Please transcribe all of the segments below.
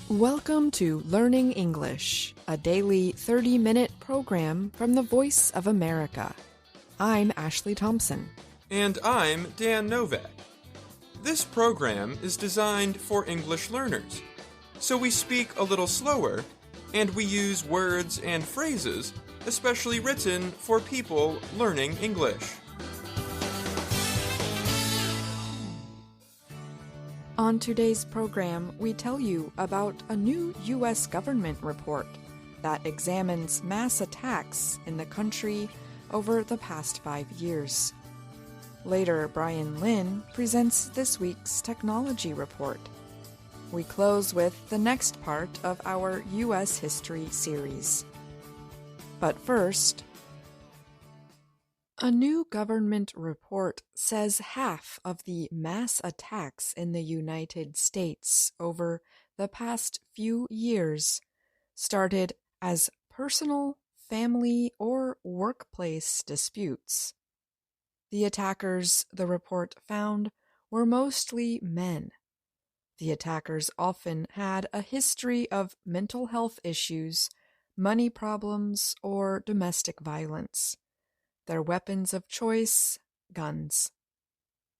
Welcome to Learning English, a daily 30-minute program from the Voice of America. I'm Ashley Thompson. And I'm Dan Novak. This program is designed for English learners, so we speak a little slower, and we use words and phrases especially written for people learning English. On today's program, we tell you about a new U.S. government report that examines mass attacks in the country over the past 5 years. Later, Brian Lynn presents this week's technology report. We close with the next part of our U.S. history series. But first, a new government report says half of the mass attacks in the United States over the past few years started as personal, family, or workplace disputes. The attackers, the report found, were mostly men. The attackers often had a history of mental health issues, money problems, or domestic violence. Their weapons of choice, guns.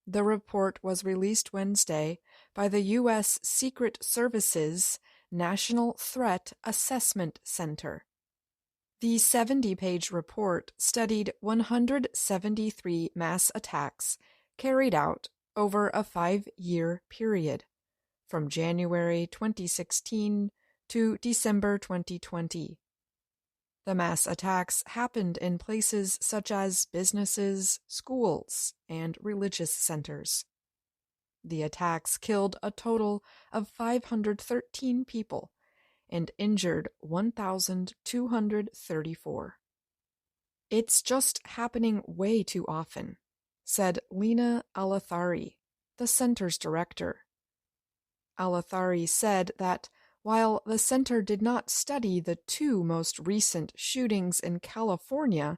The report was released Wednesday by the U.S. Secret Service's National Threat Assessment Center. The 70-page report studied 173 mass attacks carried out over a 5-year period, from January 2016 to December 2020. The mass attacks happened in places such as businesses, schools, and religious centers. The attacks killed a total of 513 people and injured 1,234. It's just happening way too often, said Lena Alathari, the center's director. Alathari said that while the center did not study the 2 most recent shootings in California,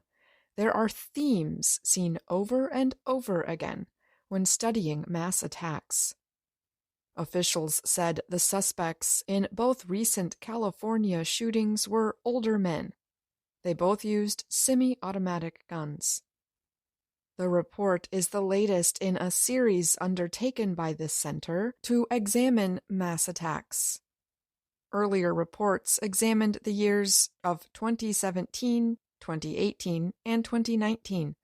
there are themes seen over and over again when studying mass attacks. Officials said the suspects in both recent California shootings were older men. They both used semi-automatic guns. The report is the latest in a series undertaken by this center to examine mass attacks. Earlier reports examined the years of 2017, 2018, and 2019.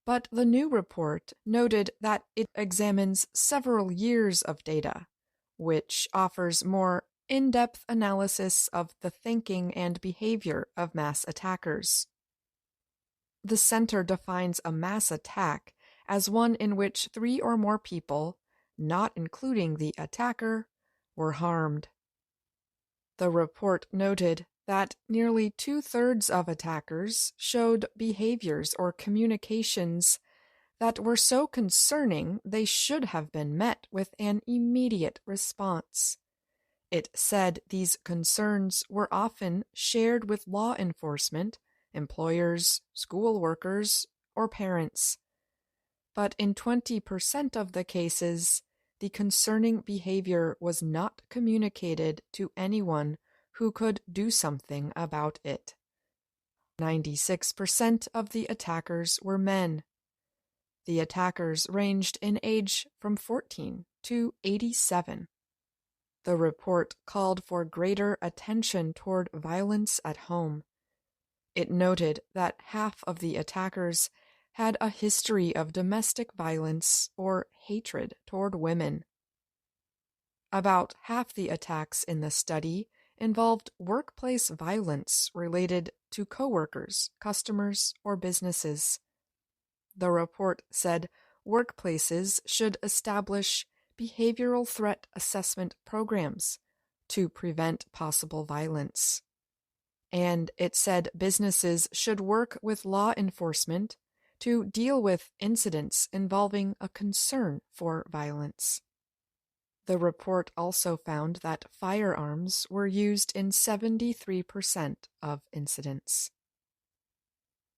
But the new report noted that it examines several years of data, which offers more in-depth analysis of the thinking and behavior of mass attackers. The center defines a mass attack as one in which 3 or more people, not including the attacker, were harmed. The report noted that nearly 2/3 of attackers showed behaviors or communications that were so concerning they should have been met with an immediate response. It said these concerns were often shared with law enforcement, employers, school workers, or parents. But in 20% of the cases, the concerning behavior was not communicated to anyone who could do something about it. 96% of the attackers were men. The attackers ranged in age from 14 to 87. The report called for greater attention toward violence at home. It noted that half of the attackers had a history of domestic violence or hatred toward women. About half the attacks in the study involved workplace violence related to coworkers, customers, or businesses. The report said workplaces should establish behavioral threat assessment programs to prevent possible violence. And it said businesses should work with law enforcement to deal with incidents involving a concern for violence. The report also found that firearms were used in 73% of incidents.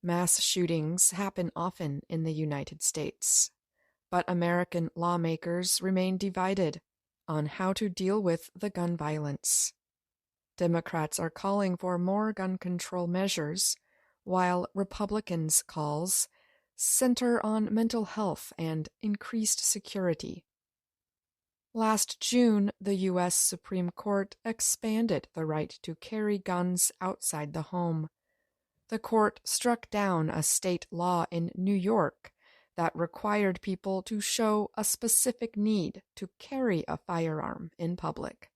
Mass shootings happen often in the United States, but American lawmakers remain divided. on how to deal with the gun violence. Democrats are calling for more gun control measures, while Republicans' calls center on mental health and increased security. Last June, the U.S. Supreme Court expanded the right to carry guns outside the home. The court struck down a state law in New York that required people to show a specific need to carry a firearm in public.